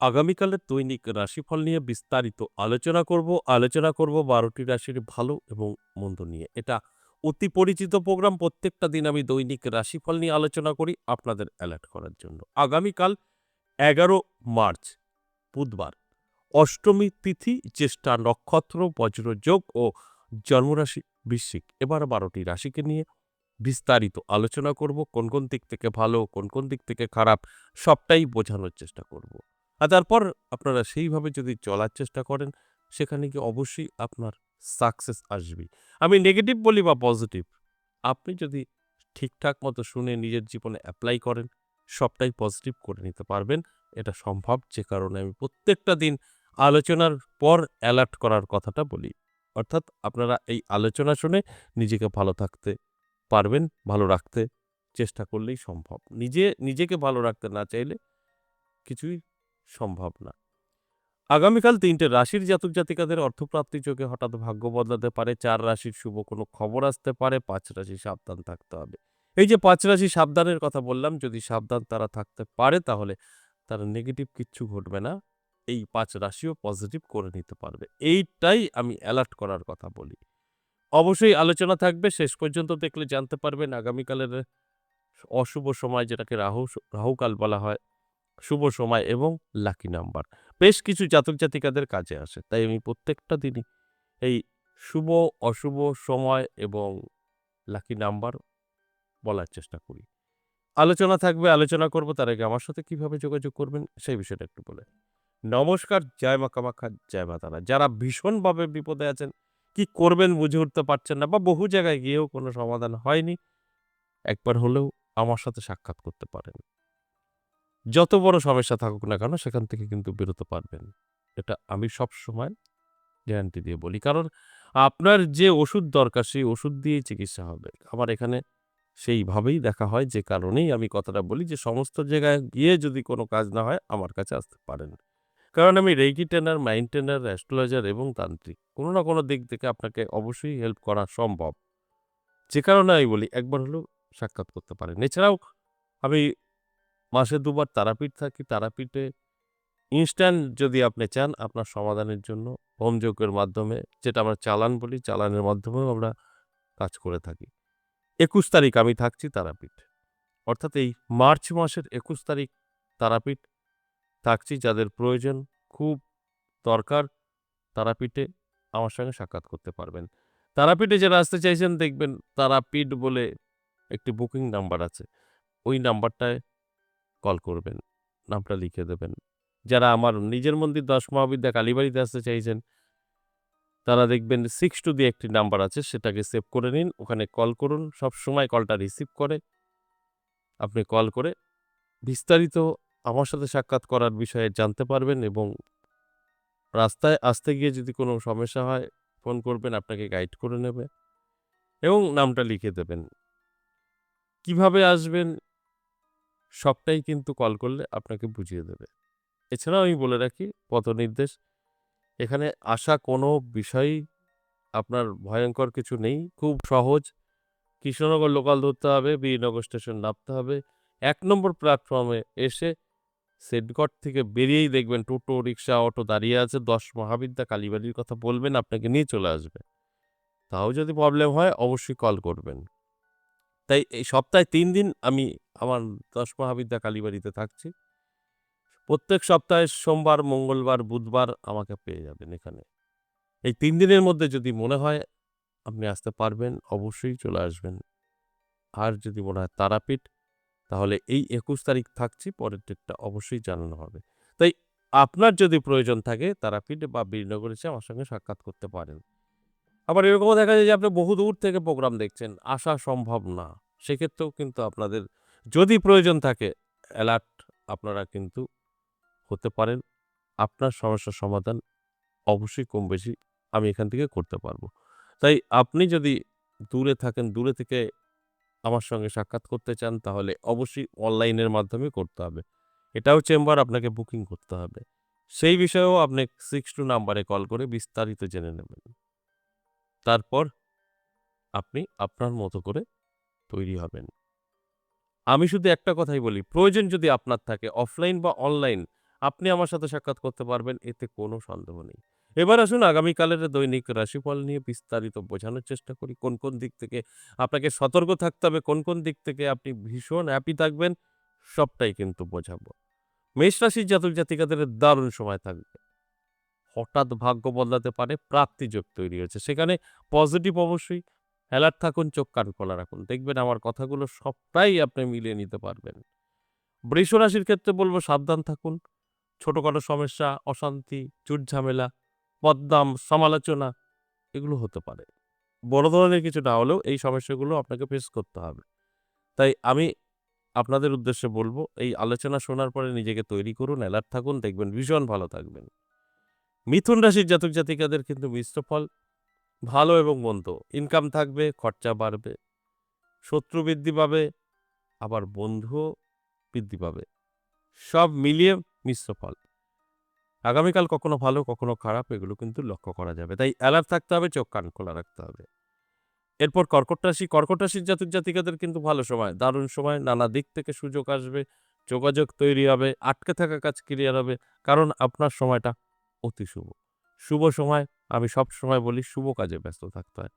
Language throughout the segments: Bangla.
আগামীকালের দৈনিক রাশিফল নিয়ে বিস্তারিত আলোচনা করব ১২টি রাশির ভালো এবং মন্দ নিয়ে। এটা অতি পরিচিত প্রোগ্রাম। প্রত্যেকটা দিন আমি দৈনিক রাশিফল নিয়ে আলোচনা করি আপনাদের অ্যালার্ট করার জন্য। আগামীকাল ১১ মার্চ বুধবার, অষ্টমী তিথি, জ্যেষ্ঠা নক্ষত্র, বজ্রযোগ ও জন্মরাশি বৃশ্চিক। এবার ১২টি রাশিকে নিয়ে বিস্তারিত আলোচনা করব। কোন, কোন দিক থেকে ভালো, কোন, কোন দিক থেকে খারাপ সবটাই বোঝানোর চেষ্টা করব। আর তারপর আপনারা সেইভাবে যদি চলার চেষ্টা করেন, সেখানে গিয়ে অবশ্যই আপনার সাকসেস আসবেই। আমি নেগেটিভ বলি বা পজিটিভ, আপনি যদি ঠিকঠাক মতো শুনে নিজের জীবনে এপ্লাই করেন, সবটাই পজিটিভ করে নিতে পারবেন। এটা সম্ভব, যে কারণে আমি প্রত্যেকটা দিন আলোচনার পর অ্যালার্ট করার কথাটা বলি। অর্থাৎ আপনারা এই আলোচনা শুনে নিজেকে ভালো থাকতে পারবেন, ভালো রাখতে চেষ্টা করলেই সম্ভব। নিজেকে ভালো রাখতে না চাইলে কিছুই সম্ভব না। আগামীকাল ৩ টে রাশির জাতক-জাতিকাদের অর্থপ্রাপ্তি যোগে হঠাৎ ভাগ্য বদলাতে পারে। ৪ রাশির শুভ কোনো খবর আসতে পারে। ৫ রাশি সাবধান থাকতে হবে। এই যে ৫ রাশি সাবধানের কথা বললাম, যদি সাবধান তারা থাকতে পারে তাহলে তারা নেগেটিভ কিচ্ছু ঘটবে না। এই ৫ রাশিও পজিটিভ করে নিতে পারবে। এইটাই আমি অ্যালার্ট করার কথা বলি। অবশ্যই আলোচনা থাকবে। শেষ পর্যন্ত দেখলে জানতে পারবেন আগামীকালের অশুভ সময়, যেটাকে রাহুকাল বলা হয়, শুভ সময় এবং লাকি নাম্বার বেশ কিছু জাতক জাতিকাদের কাজে আসে। তাই আমি প্রত্যেকটা দিনই এই শুভ অশুভ সময় এবং লাকি নাম্বার বলার চেষ্টা করি। আলোচনা থাকবে, আলোচনা করব। তার আগে আমার সাথে কিভাবে যোগাযোগ করবেন সেই বিষয়টা একটু বলে নিই। নমস্কার, জয় মা কামাখ্যা, জয় মা তারা। যারা ভীষণভাবে বিপদে আছেন, কি করবেন বুঝে উঠতে পারছেন না বা বহু জায়গায় গিয়েও কোনো সমাধান হয়নি, একবার হলেও আমার সাথে সাক্ষাৎ করতে পারেন। যত বড় সমস্যা থাকুক না কেন সেখান থেকে কিন্তু বেরোতে পারবেন। এটা আমি সবসময় গ্যারান্টি দিয়ে বলি। কারণ আপনার যে ওষুধ দরকার সেই ওষুধ দিয়েই চিকিৎসা হবে। আমার এখানে সেইভাবেই দেখা হয়, যে কারণেই আমি কথাটা বলি যে সমস্ত জায়গায় গিয়ে যদি কোনো কাজ না হয় আমার কাছে আসতে পারেন। কারণ আমি reiki trainer, mind trainer, astrologer এবং তান্ত্রিক। কোনো না কোনো দিক থেকে আপনাকে অবশ্যই হেল্প করা সম্ভব। যে কারণে আমি বলি একবার হলেও সাক্ষাৎ করতে পারেন। এছাড়াও আমি মাসে ২ বার তারাপীঠ থাকি। তারাপীঠে ইনস্ট্যান্ট যদি আপনি চান আপনার সমাধানের জন্য হোমযজ্ঞের মাধ্যমে, যেটা আমরা চালান বলি, চালানের মাধ্যমেও আমরা কাজ করে থাকি। ২১ তারিখ আমি থাকছি তারাপীঠ। অর্থাৎ এই মার্চ মাসের ২১ তারিখ তারাপীঠ থাকছি। যাদের প্রয়োজন, খুব দরকার, তারাপীঠে আমার সঙ্গে সাক্ষাৎ করতে পারবেন। তারাপীঠে যারা আসতে চাইছেন, দেখবেন তারাপীঠ বলে একটি বুকিং নাম্বার আছে। ওই নাম্বারটায় কল করবেন, নামটা লিখে দেবেন। যারা আমার নিজের মন্দির ১০ মহাবিদ্যা কালীবাড়িতে আসতে চাইছেন, তারা দেখবেন ৬২ দিয়ে একটি নাম্বার আছে, সেটাকে সেভ করে নিন। ওখানে কল করুন। সবসময় কলটা রিসিভ করে। আপনি কল করে বিস্তারিত আমার সাথে সাক্ষাৎ করার বিষয়ে জানতে পারবেন এবং রাস্তায় আসতে গিয়ে যদি কোনো সমস্যা হয় ফোন করবেন, আপনাকে গাইড করে নেবে এবং নামটা লিখে দেবেন। কিভাবে আসবেন সবটাই কিন্তু কল করলে আপনাকে বুঝিয়ে দেবে। এছাড়াও আমি বলে রাখি পথনির্দেশ, এখানে আসা কোনো বিষয়ই আপনার ভয়ংকর কিছু নেই। খুব সহজ। কৃষ্ণনগর লোকাল ধরতে হবে, বীরনগর স্টেশন নামতে হবে। ১ নম্বর প্ল্যাটফর্মে এসে সেটঘর থেকে বেরিয়েই দেখবেন টোটো, রিক্সা, অটো দাঁড়িয়ে আছে। ১০ মহাবিদ্যা কালীবাড়ির কথা বলবেন, আপনাকে নিয়ে চলে আসবে। তাও যদি প্রবলেম হয় অবশ্যই কল করবেন। তাই এই সপ্তাহে ৩ দিন আমি আমার ১০ মহাবিদ্যা কালীবাড়িতে থাকছি। প্রত্যেক সপ্তাহে সোমবার, মঙ্গলবার, বুধবার আমাকে পেয়ে যাবেন এখানে। এই ৩ দিনের মধ্যে যদি মনে হয় আপনি আসতে পারবেন, অবশ্যই চলে আসবেন। আর যদি মনে হয় তারাপীঠ, তাহলে এই ২১ তারিখ থাকছি, পরের ডেটটা অবশ্যই জানানো হবে। তাই আপনার যদি প্রয়োজন থাকে তারাপীঠ বা বীরনগর এসে আমার সঙ্গে সাক্ষাৎ করতে পারেন। আবার এরকমও দেখা যায় যে আপনি বহু দূর থেকে প্রোগ্রাম দেখছেন, আসা সম্ভব না। সেক্ষেত্রেও কিন্তু আপনাদের যদি প্রয়োজন থাকে অ্যালার্ট আপনারা কিন্তু হতে পারেন। আপনার সমস্যার সমাধান অবশ্যই কম বেশি আমি এখান থেকে করতে পারব। তাই আপনি যদি দূরে থাকেন, দূরে থেকে আমার সঙ্গে সাক্ষাৎ করতে চান, তাহলে অবশ্যই অনলাইনের মাধ্যমে করতে হবে। এটাও চেম্বার, আপনাকে বুকিং করতে হবে। সেই বিষয়েও আপনি ৬২ নাম্বারে কল করে বিস্তারিত জেনে নেবেন। তারপর আপনি আপনার মতো করে তৈরি হবেন। আমি শুধু একটা কথাই বলি, প্রয়োজন যদি আপনার থাকে অফলাইন বা অনলাইন, আপনি আমার সাথে সাক্ষাৎ করতে পারবেন, এতে কোনো সন্দেহ নেই। এবার আসুন আগামীকালের দৈনিক রাশিফল নিয়ে বিস্তারিত বোঝানোর চেষ্টা করি। কোন, কোন দিক থেকে আপনাকে সতর্ক থাকতে হবে, কোন, কোন দিক থেকে আপনি ভীষণ হ্যাপি থাকবেন, সবটাই কিন্তু বোঝাবো। মেষ রাশির জাতক-জাতিকাদের দারুণ সময় থাকবে। হঠাৎ ভাগ্য বদলাতে পারে, প্রাপ্তিযোগ তৈরি হয়েছে। সেখানে পজিটিভ অবশ্যই। অ্যালার্ট থাকুন, চোখ কান খোলা রাখুন। দেখবেন আমার কথাগুলো সবটাই আপনি মিলিয়ে নিতে পারবেন। বৃষ রাশির ক্ষেত্রে বলব সাবধান থাকুন। ছোটখাটো সমস্যা, অশান্তি, ঝুট-ঝামেলা, বদনাম, সমালোচনা এগুলো হতে পারে। বড় ধরনের কিছু না হলেও এই সমস্যাগুলো আপনাকে ফেস করতে হবে। তাই আমি আপনাদের উদ্দেশ্যে বলব, এই আলোচনা শোনার পরে নিজেকে তৈরি করুন, অ্যালার্ট থাকুন, দেখবেন ভীষণ ভালো থাকবেন। মিথুন রাশির জাতক-জাতিকাদের কিন্তু মিশ্র ফল, ভালো এবং মন্দ। ইনকাম থাকবে, খরচা বাড়বে, শত্রু বৃদ্ধি পাবে, আবার বন্ধুও বৃদ্ধি পাবে। সব মিলিয়ে মিশ্র ফল। আগামীকাল কখনো ভালো, কখনো খারাপ এগুলো কিন্তু লক্ষ্য করা যাবে। তাই অ্যালার্ট থাকতে হবে, চোখ কান খোলা রাখতে হবে। এরপর কর্কট রাশি, কর্কট রাশির জাতক-জাতিকাদের কিন্তু ভালো সময়, দারুণ সময়। নানা দিক থেকে সুযোগ আসবে, যোগাযোগ তৈরি হবে, আটকে থাকা কাজ ক্লিয়ার হবে। কারণ আপনার সময়টা অতি শুভ। শুভ সময়, আমি সবসময় বলি শুভ কাজে ব্যস্ত থাকতে হয়।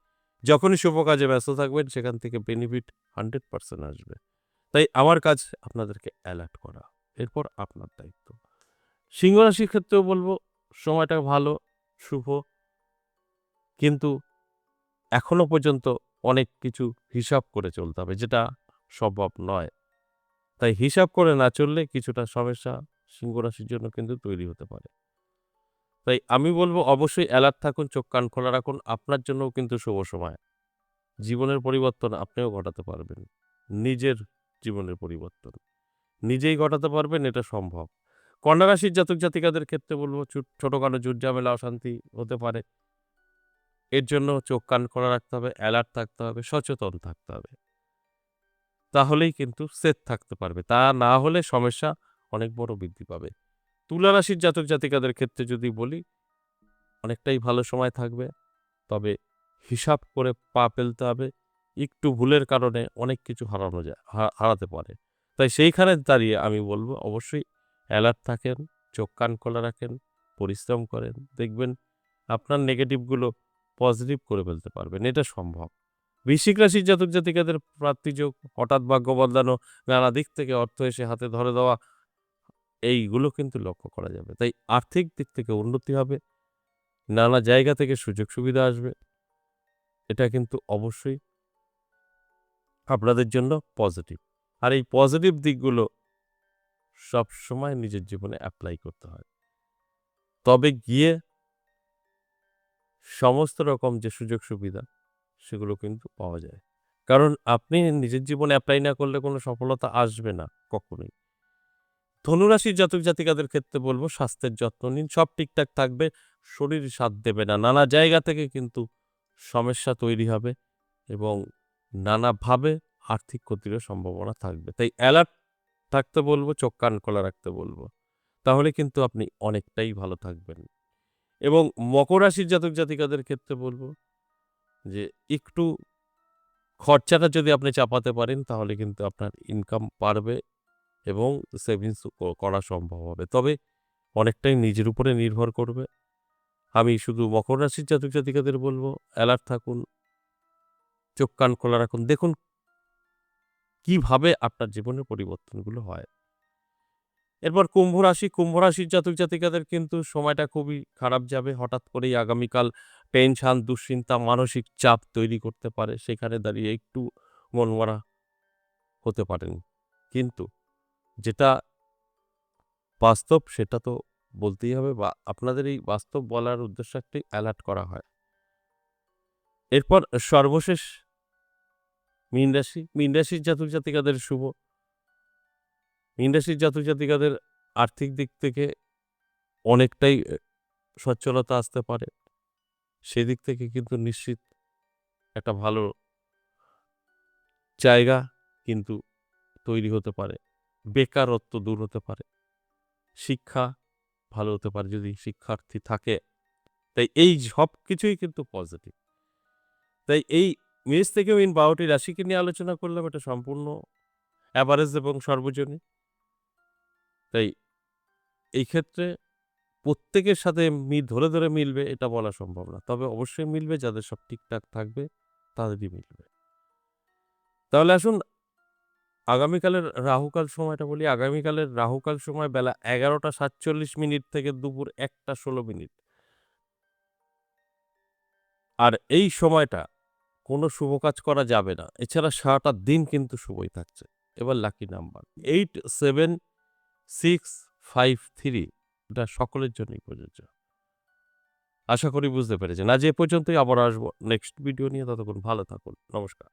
যখনই শুভ কাজে ব্যস্ত থাকবেন সেখান থেকে বেনিফিট 100% আসবে। তাই আমার কাজ আপনাদেরকে অ্যালার্ট করা। এরপর আপনার দায়িত্ব। সিংহ রাশির ক্ষেত্রেও বলব সময়টা ভালো, শুভ। কিন্তু এখনো পর্যন্ত অনেক কিছু হিসাব করে চলতে হবে, যেটা সম্ভব নয়। তাই হিসাব করে না চললে কিছুটা সমস্যা সিংহ রাশির জন্য কিন্তু তৈরি হতে পারে। তাই আমি বলব অবশ্যই অ্যালার্ট থাকুন, চোখ কান খোলা রাখুন। আপনার জন্যও কিন্তু শুভ সময়। জীবনের পরিবর্তন আপনিও ঘটাতে পারবেন। নিজের জীবনের পরিবর্তন। নিজেই ঘটাতে পারবেন, এটা সম্ভব। কন্যা রাশির জাতক-জাতিকাদের ক্ষেত্রে বলব ছোটখাটো ঝুট-ঝামেলা, অশান্তি হতে পারে। এর জন্য চোখ কান খোলা রাখতে হবে, অ্যালার্ট থাকতে হবে, সচেতন থাকতে হবে। তাহলেই কিন্তু সেফ থাকতে পারবে। তা না হলে সমস্যা অনেক বড় বৃদ্ধি পাবে। তুলা রাশির জাতক-জাতিকাদের ক্ষেত্রে যদি বলি, অনেকটাই ভালো সময় থাকবে। তবে হিসাব করে পা ফেলতে হবে। একটু ভুলের কারণে অনেক কিছু হারানো যায় হারাতে পারে। তাই সেইখানে দাঁড়িয়ে আমি বলব অবশ্যই অ্যালার্ট থাকেন, চোখ কান খোলা রাখেন, পরিশ্রম করেন। দেখবেন আপনার নেগেটিভগুলো পজিটিভ করে ফেলতে পারবেন। এটা সম্ভব। বৃশ্চিক রাশির জাতক-জাতিকাদের প্রাপ্তিযোগ, হঠাৎ ভাগ্য বদলানো, নানা দিক থেকে অর্থ এসে হাতে ধরে দেওয়া এইগুলো কিন্তু লক্ষ্য করা যাবে। তাই আর্থিক দিক থেকে উন্নতি হবে, নানা জায়গা থেকে সুযোগ সুবিধা আসবে। এটা কিন্তু অবশ্যই আপনাদের জন্য পজিটিভ। আর এই পজিটিভ দিকগুলো সবসময় নিজের জীবনে এপ্লাই করতে হয়। তবে গিয়ে সমস্ত রকম যে সুযোগ সুবিধা সেগুলো কিন্তু পাওয়া যায়। কারণ আপনি নিজের জীবনে এপ্লাই না করলে কোনো সফলতা আসবে না কখনোই। ধনুরাশির জাতক-জাতিকাদের ক্ষেত্রে বলব স্বাস্থ্যের যত্ন নিন। সব ঠিকঠাক থাকবে। শরীর সাথ দেবে না। নানা জায়গা থেকে কিন্তু সমস্যা তৈরি হবে এবং নানাভাবে আর্থিক ক্ষতিরও সম্ভাবনা থাকবে। তাই অ্যালার্ট থাকতে বলব, চোখ কান খোলা রাখতে বলব। তাহলে কিন্তু আপনি অনেকটাই ভালো থাকবেন। এবং মকর রাশির জাতক-জাতিকাদের ক্ষেত্রে বলব যে একটু খরচাটা যদি আপনি চাপাতে পারেন তাহলে কিন্তু আপনার ইনকাম বাড়বে এবং সেভিংস করা সম্ভব হবে। তবে অনেকটাই নিজের উপরে নির্ভর করবে। আমি শুধু মকর রাশির জাতক-জাতিকাদের বলব অ্যালার্ট থাকুন, চোখ কান খোলা রাখুন। দেখুন কিভাবে আপনার জীবনের পরিবর্তনগুলো হয়। এরপর কুম্ভ রাশি, কুম্ভ রাশির জাতক-জাতিকাদের কিন্তু সময়টা খুবই খারাপ যাবে। হঠাৎ করেই আগামীকাল টেনশন, দুশ্চিন্তা, মানসিক চাপ তৈরি করতে পারে। সেখানে দাঁড়িয়ে একটু মনমরা হতে পারেন। কিন্তু যেটা বাস্তব সেটা তো বলতেই হবে বা আপনাদের এই বাস্তব বলার উদ্দেশ্য একটাই অ্যালার্ট করা হয়। এরপর সর্বশেষ মীন রাশি, মীন রাশির জাতক-জাতিকাদের শুভ। মীন রাশির জাতক-জাতিকাদের আর্থিক দিক থেকে অনেকটাই সচ্ছলতা আসতে পারে। সেদিক থেকে কিন্তু নিশ্চিত একটা ভালো জায়গা কিন্তু তৈরি হতে পারে। বেকারত্ব দূর হতে পারে। শিক্ষা ভালো হতে পারে যদি শিক্ষার্থী থাকে। তাই এই সবকিছুই কিন্তু পজিটিভ। তাই এই মেষ থেকে মীন ১২ টি রাশিকে নিয়ে আলোচনা করলাম। এটা সম্পূর্ণ এভারেজ এবং সর্বজনীন। তাই এই ক্ষেত্রে প্রত্যেকের সাথে ধরে, ধরে মিলবে এটা বলা সম্ভব না। তবে অবশ্যই মিলবে যাদের সব ঠিকঠাক থাকবে তাদেরই মিলবে। তাহলে আসুন আগামীকালের রাহুকাল সময়টা বলি। আগামীকালের রাহুকাল সময় বেলা ১১:৪৭ থেকে দুপুর ১:১৬। আর এই সময়টা কোনো শুভ কাজ করা যাবে না। এছাড়া সারাটা দিন কিন্তু শুভই থাকছে। এবার লাকি নাম্বার 87653 এটা সকলের জন্যই প্রযোজ্য। আশা করি বুঝতে পেরেছেন। আজ এ পর্যন্তই, আবার আসবো নেক্সট ভিডিও নিয়ে। ততক্ষণ ভালো থাকুন। নমস্কার।